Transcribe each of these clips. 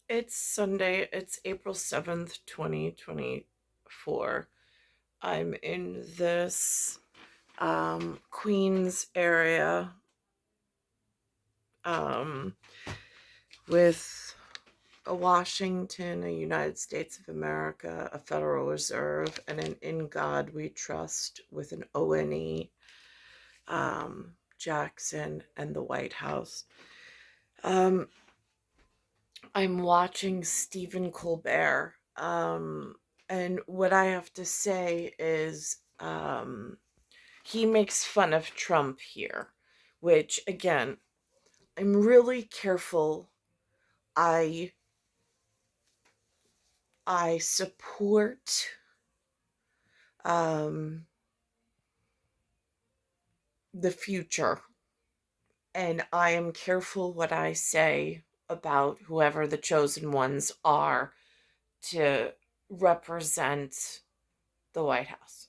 It's Sunday. It's April 7th, 2024. I'm in this Queens area um, with a Washington, a United States of America, a Federal Reserve, and an In God We Trust with an ONE, Jackson, and the White House. Um, I'm watching Stephen Colbert. And what I have to say is he makes fun of Trump here, which again, I'm really careful. I I support um the future, and I am careful what I say about whoever the chosen ones are to represent the White House.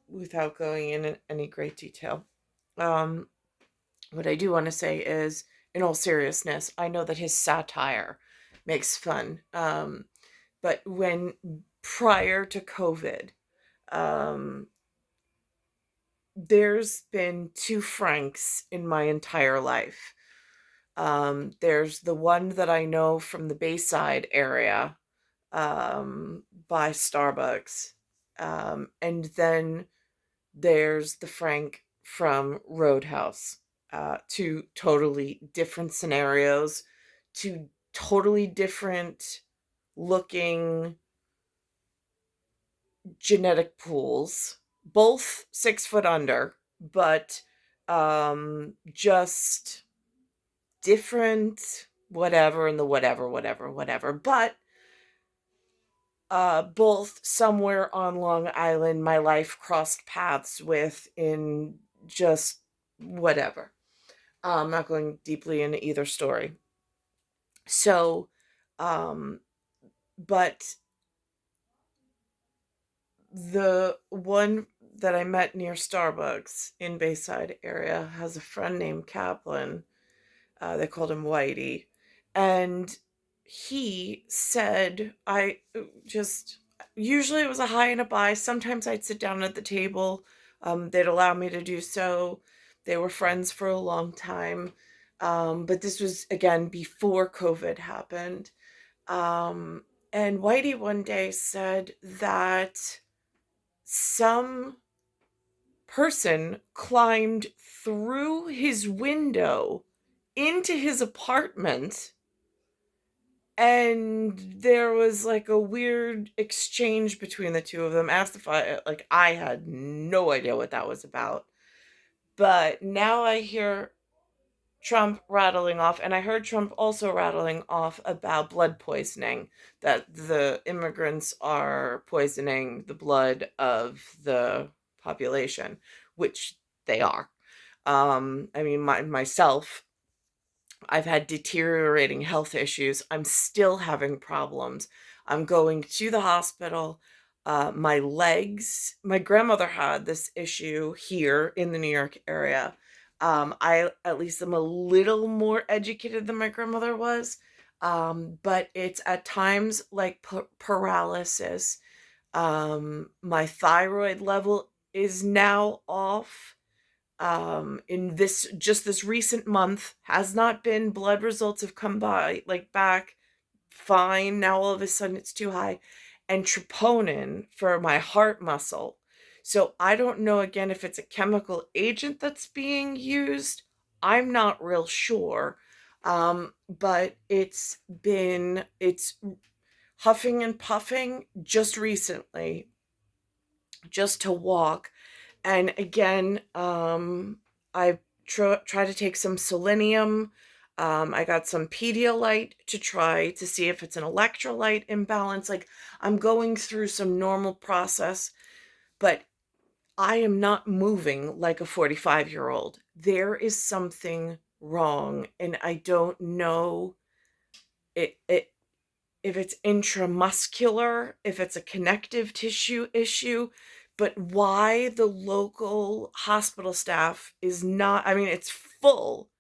Without going in any great detail. Um, what I do want to say is, in all seriousness, I know that his satire makes fun. But when prior to COVID, um, there's been two Franks in my entire life. There's the one that I know from the Bayside area by Starbucks. And then there's the Frank from Roadhouse. Two totally different scenarios, two totally different looking genetic pools, both 6 foot under, but just different, whatever, and the whatever. But both somewhere on Long Island, my life crossed paths with in just whatever. I'm not going deeply into either story. So, um, but the one that I met near Starbucks in Bayside area has a friend named Kaplan. They called him Whitey. And he said, I just, usually it was a hi and a bye. Sometimes I'd sit down at the table. They'd allow me to do so. They were friends for a long time. But this was, again, before COVID happened. Um, and Whitey one day said that some person climbed through his window into his apartment, and there was like a weird exchange between the two of them. Asked if I had no idea what that was about. But now I hear Trump rattling off, and I heard Trump also rattling off about blood poisoning, that the immigrants are poisoning the blood of the population, which they are. I mean, myself, I've had deteriorating health issues. I'm still having problems. I'm going to the hospital. My legs, my grandmother had this issue here in the New York area. I at least am a little more educated than my grandmother was. But it's at times like paralysis. My thyroid level is now off. In this recent month, has not been. Blood results have come by like back fine. Now all of a sudden it's too high. And troponin for my heart muscle. So I don't know again if it's a chemical agent that's being used. I'm not real sure. But it's huffing and puffing just recently, just to walk. And again, I try to take some selenium. I got some Pedialyte to try to see if it's an electrolyte imbalance. Like, I'm going through some normal process, but I am not moving like a 45-year-old. There is something wrong, and I don't know it if it's intramuscular, if it's a connective tissue issue, but why the local hospital staff is not, I mean, it's full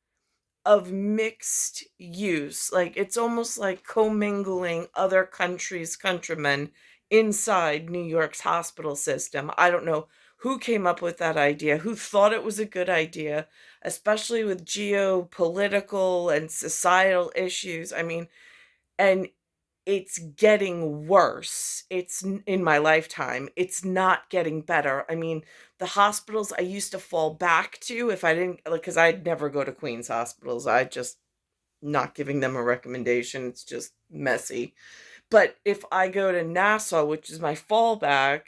of mixed use. Like it's almost like commingling other countries' countrymen inside New York's hospital system. I don't know who came up with that idea, who thought it was a good idea, especially with geopolitical and societal issues. I mean, and it's getting worse. In my lifetime, it's not getting better. I mean, the hospitals I used to fall back to if I didn't, like, because I'd never go to Queens hospitals. I just not giving them a recommendation. It's just messy. But if I go to Nassau, which is my fallback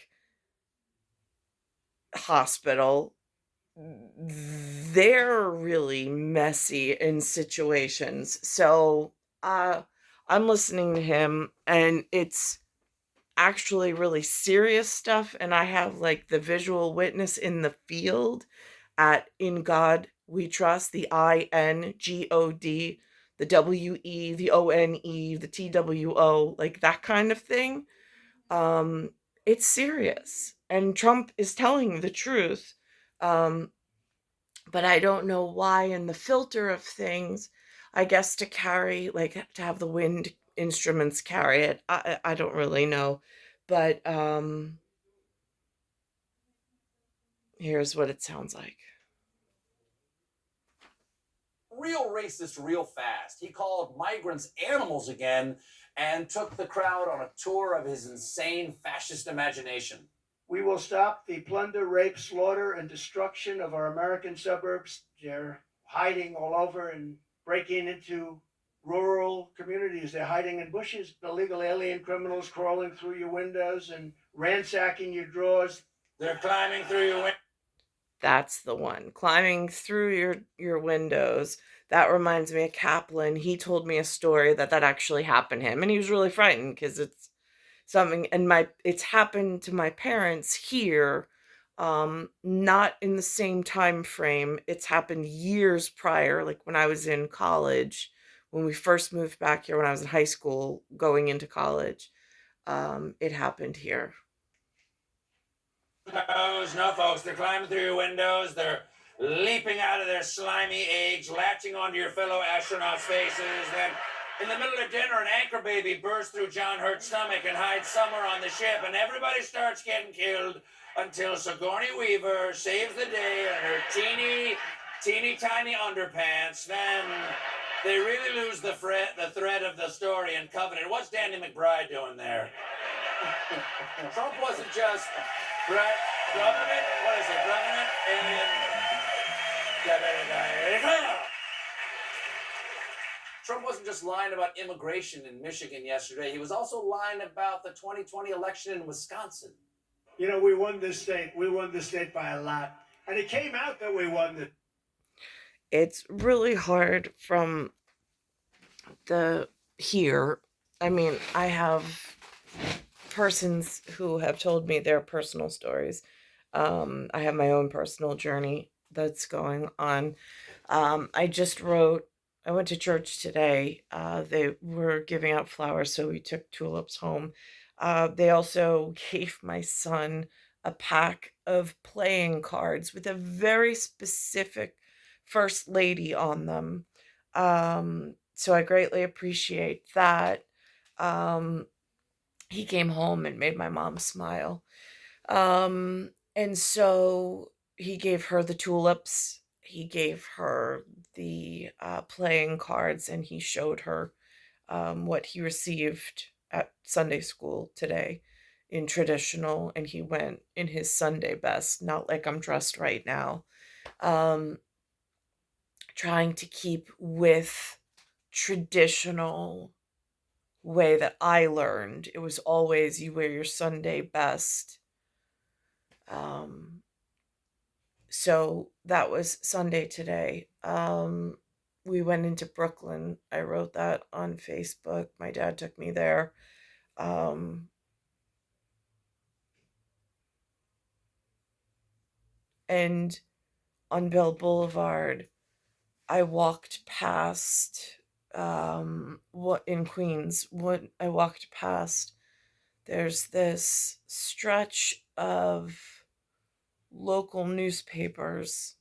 hospital, they're really messy in situations. So uh, I'm listening to him, and it's actually really serious stuff. And I have like the visual witness in the field at In God We Trust, the INGOD, the WE, the ONE, the TWO, like that kind of thing. Um, it's serious. And Trump is telling the truth. Um, but I don't know why in the filter of things, I guess to carry, like to have the wind instruments carry it. I don't really know. But here's what it sounds like. Real racist real fast. He called migrants animals again and took the crowd on a tour of his insane fascist imagination. We will stop the plunder, rape, slaughter, and destruction of our American suburbs. They're hiding all over and breaking into rural communities. They're hiding in bushes. Illegal alien criminals crawling through your windows and ransacking your drawers. They're climbing through your windows. That's the one. Climbing through your windows. That reminds me of Kaplan. He told me a story that actually happened to him, and he was really frightened because it's something, and my it's happened to my parents here, not in the same time frame. It's happened years prior, like when I was in college, when we first moved back here, when I was in high school going into college. It happened here. No, folks, they're climbing through your windows. They're leaping out of their slimy eggs, latching onto your fellow astronauts' faces. Then, in the middle of dinner, an anchor baby bursts through John Hurt's stomach and hides somewhere on the ship, and everybody starts getting killed until Sigourney Weaver saves the day in her teeny tiny underpants. Then they really lose the thread of the story in Covenant. What's Danny McBride doing there? Trump wasn't just government. What is it? Government alien. Trump wasn't just lying about immigration in Michigan yesterday. He was also lying about the 2020 election in Wisconsin. You know, we won this state. We won this state by a lot. And it came out that we won it. It's really hard from the here. I mean, I have persons who have told me their personal stories. I have my own personal journey that's going on. I went to church today. They were giving out flowers, so we took tulips home. They also gave my son a pack of playing cards with a very specific first lady on them. So I greatly appreciate that. Um, he came home and made my mom smile. And so he gave her the tulips, he gave her the playing cards, and he showed her what he received at Sunday school today in traditional, and he went in his Sunday best, not like I'm dressed right now. Um, Trying to keep with traditional way that I learned. It was always you wear your Sunday best. Um, so that was Sunday today. We went into Brooklyn. I wrote that on Facebook. My dad took me there. Um, and on Bell Boulevard, I walked past what in Queens, what I walked past, there's this stretch of local newspapers.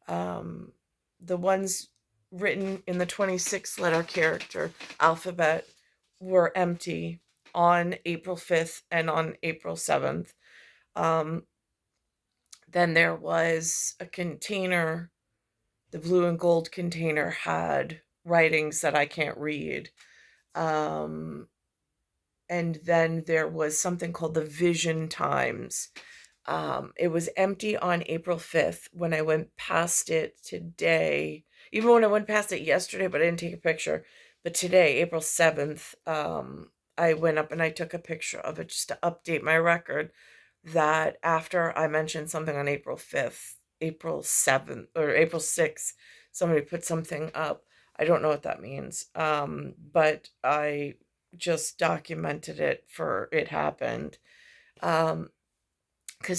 Um, the ones written in the 26 letter character alphabet were empty on April 5th and on April 7th. Um, then there was a container, the blue and gold container had writings that I can't read. Um, and then there was something called the Vision Times. It was empty on April 5th. When I went past it today, even when I went past it yesterday, but I didn't take a picture. But today, April 7th, I went up and I took a picture of it just to update my record that after I mentioned something on April 5th, April 7th, or April 6th, somebody put something up. I don't know what that means. But I just documented it for it happened. Because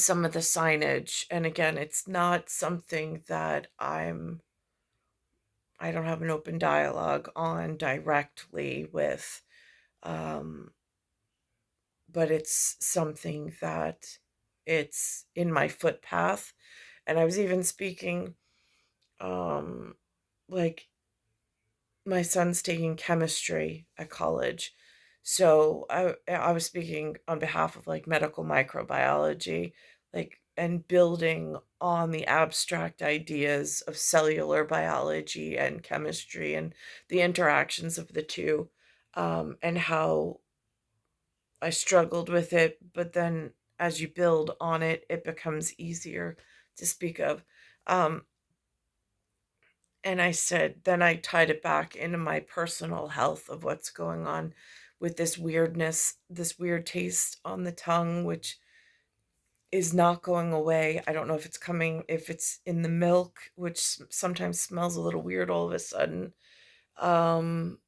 some of the signage, and again, it's not something that I don't have an open dialogue on directly with, um, but it's something that it's in my footpath. And I was even speaking, um, like my son's taking chemistry at college. So I was speaking on behalf of like medical microbiology, like, and building on the abstract ideas of cellular biology and chemistry and the interactions of the two, and how I struggled with it, but then as you build on it, it becomes easier to speak of. Um, and I said, then I tied it back into my personal health of what's going on with this weirdness, this weird taste on the tongue, which is not going away. I don't know if it's coming, if it's in the milk, which sometimes smells a little weird all of a sudden. Um,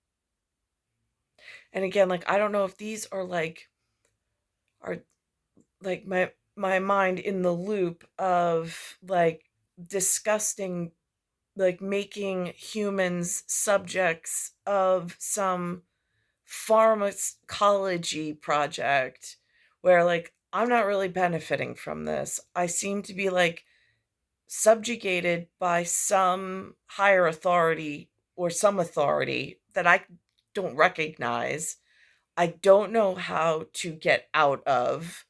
and again, like, I don't know if these are like my mind in the loop of like disgusting, like making humans subjects of some pharmacology project where like I'm not really benefiting from this. I seem to be like subjugated by some higher authority or some authority that I don't recognize. I don't know how to get out of.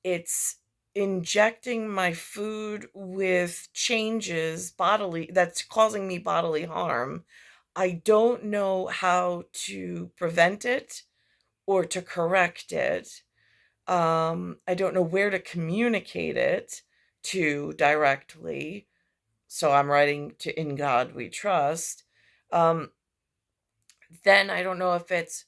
It's injecting my food with changes bodily that's causing me bodily harm. I don't know how to prevent it or to correct it. I don't know where to communicate it to directly. So I'm writing to In God We Trust. Um, then I don't know if it's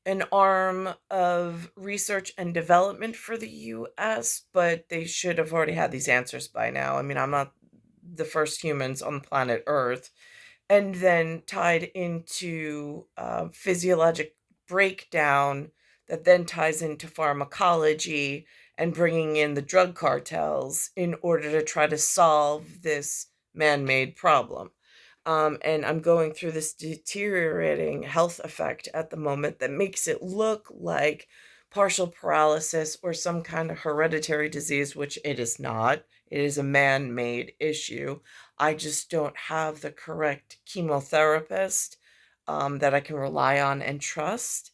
an arm of research and development for the US, but they should have already had these answers by now. I mean, I'm not the first humans on planet Earth. And then tied into physiologic breakdown that then ties into pharmacology and bringing in the drug cartels in order to try to solve this man made problem. And I'm going through this deteriorating health effect at the moment that makes it look like partial paralysis or some kind of hereditary disease, which it is not. It is a man made issue. I just don't have the correct chemotherapist that I can rely on and trust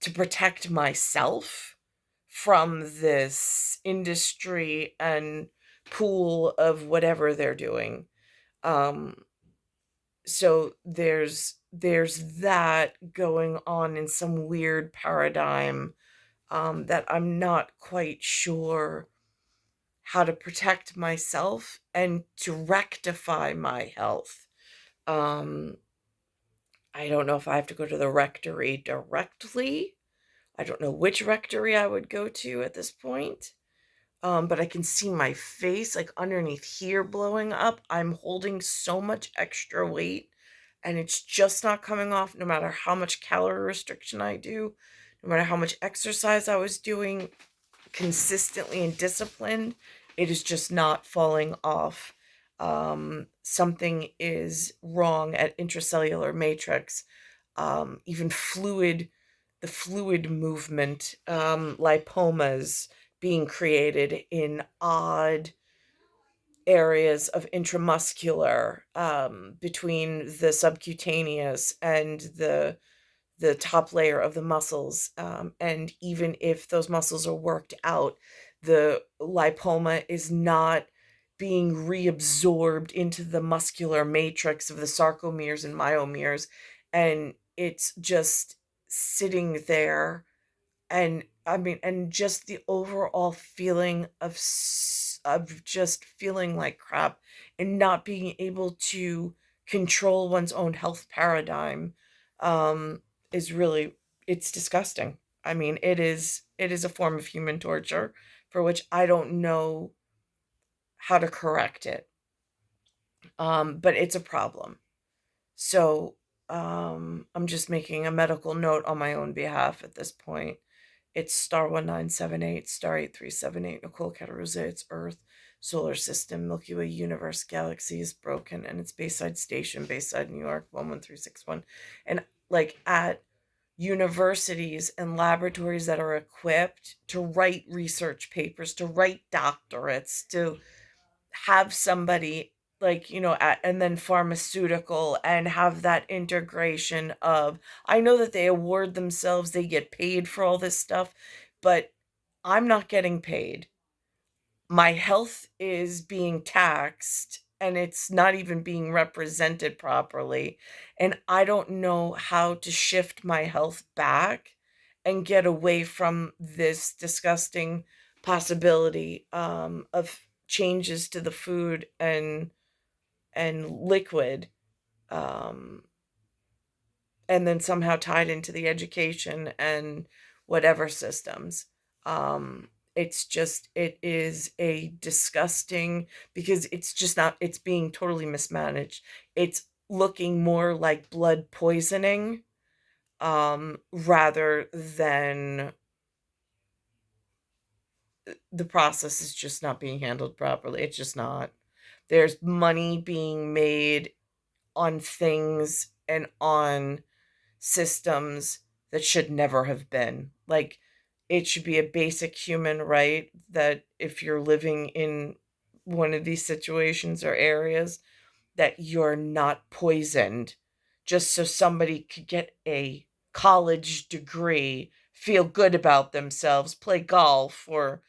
to protect myself from this industry and pool of whatever they're doing. Um, so there's that going on in some weird paradigm, that I'm not quite sure how to protect myself and to rectify my health. Um, I don't know if I have to go to the rectory directly. I don't know which rectory I would go to at this point. But I can see my face like underneath here blowing up. I'm holding so much extra weight and it's just not coming off no matter how much calorie restriction I do, no matter how much exercise I was doing consistently and disciplined, it is just not falling off. Something is wrong at intracellular matrix. Even fluid, the fluid movement, lipomas being created in odd areas of intramuscular, between the subcutaneous and the top layer of the muscles. And even if those muscles are worked out, the lipoma is not being reabsorbed into the muscular matrix of the sarcomeres and myomeres. And it's just sitting there. And I mean, and just the overall feeling of just feeling like crap and not being able to control one's own health paradigm, um, is really, it's disgusting. I mean, it is a form of human torture for which I don't know how to correct it. But it's a problem. So, I'm just making a medical note on my own behalf at this point. It's star 1978, star 8378, Nicole Cataruza, it's Earth, solar system, Milky Way universe, galaxy is broken, and it's Bayside Station, Bayside, New York, 11361. And like at universities and laboratories that are equipped to write research papers, to write doctorates, to have somebody like, and then pharmaceutical, and have that integration of, I know that they award themselves, they get paid for all this stuff, but I'm not getting paid. My health is being taxed and it's not even being represented properly, and I don't know how to shift my health back and get away from this disgusting possibility, of changes to the food and liquid, um, and then somehow tied into the education and whatever systems. It is a disgusting, because it's just not, it's being totally mismanaged. It's looking more like blood poisoning, rather than the process is just not being handled properly. It's just not. There's money being made on things and on systems that should never have been. Like, it should be a basic human right that if you're living in one of these situations or areas, that you're not poisoned just so somebody could get a college degree, feel good about themselves, play golf or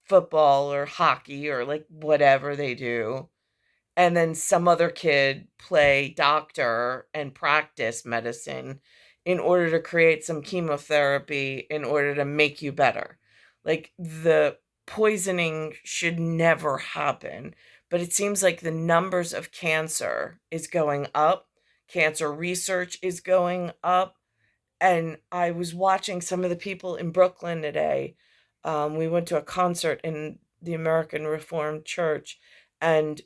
football or hockey or like whatever they do, and then some other kid play doctor and practice medicine in order to create some chemotherapy in order to make you better. Like, the poisoning should never happen, but it seems like the numbers of cancer is going up. Cancer research is going up. And I was watching some of the people in Brooklyn today. We went to a concert in the American Reformed Church, and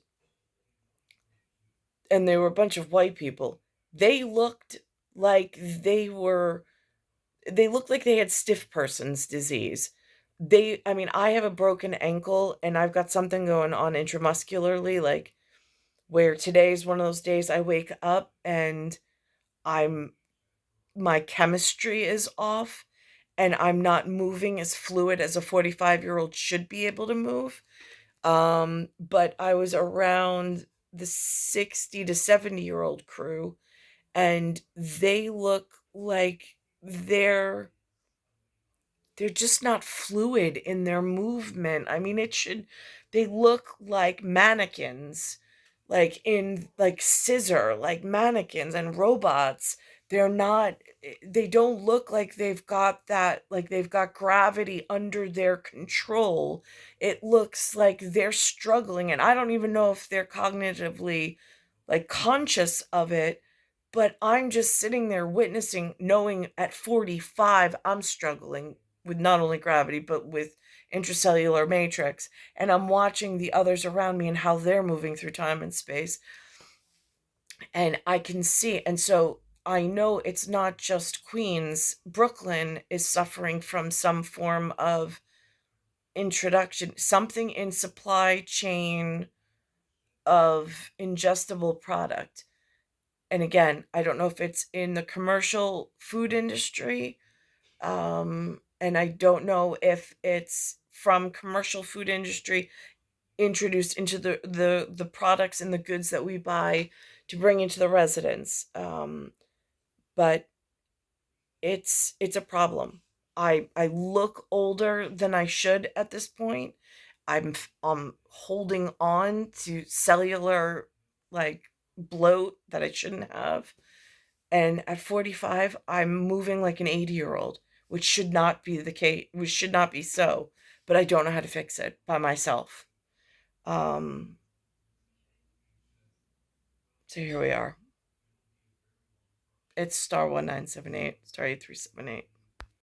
they were a bunch of white people. They looked like they looked like they had stiff person's disease. I mean, I have a broken ankle and I've got something going on intramuscularly, like where today's one of those days I wake up and I'm my chemistry is off and I'm not moving as fluid as a 45-year-old should be able to move. But I was around the 60 to 70-year-old crew, and they look like they're just not fluid in their movement. I mean, they look like mannequins, like in like scissor, like mannequins and robots. They don't look like they've got gravity under their control. It looks like they're struggling, and I don't even know if they're cognitively like conscious of it, but I'm just sitting there witnessing, knowing at 45 I'm struggling with not only gravity but with intracellular matrix, and I'm watching the others around me and how they're moving through time and space, and I can see. And so I know it's not just Queens. Brooklyn is suffering from some form of introduction, something in supply chain of ingestible product. And again, I don't know if it's in the commercial food industry, and I don't know if it's from commercial food industry introduced into the products and the goods that we buy to bring into the residence. But it's a problem. I look older than I should at this point. I'm holding on to cellular like bloat that I shouldn't have. And at 45, I'm moving like an 80-year-old, which should not be the case, which should not be so, but I don't know how to fix it by myself. Um so here we are. It's star 1978, star 8378.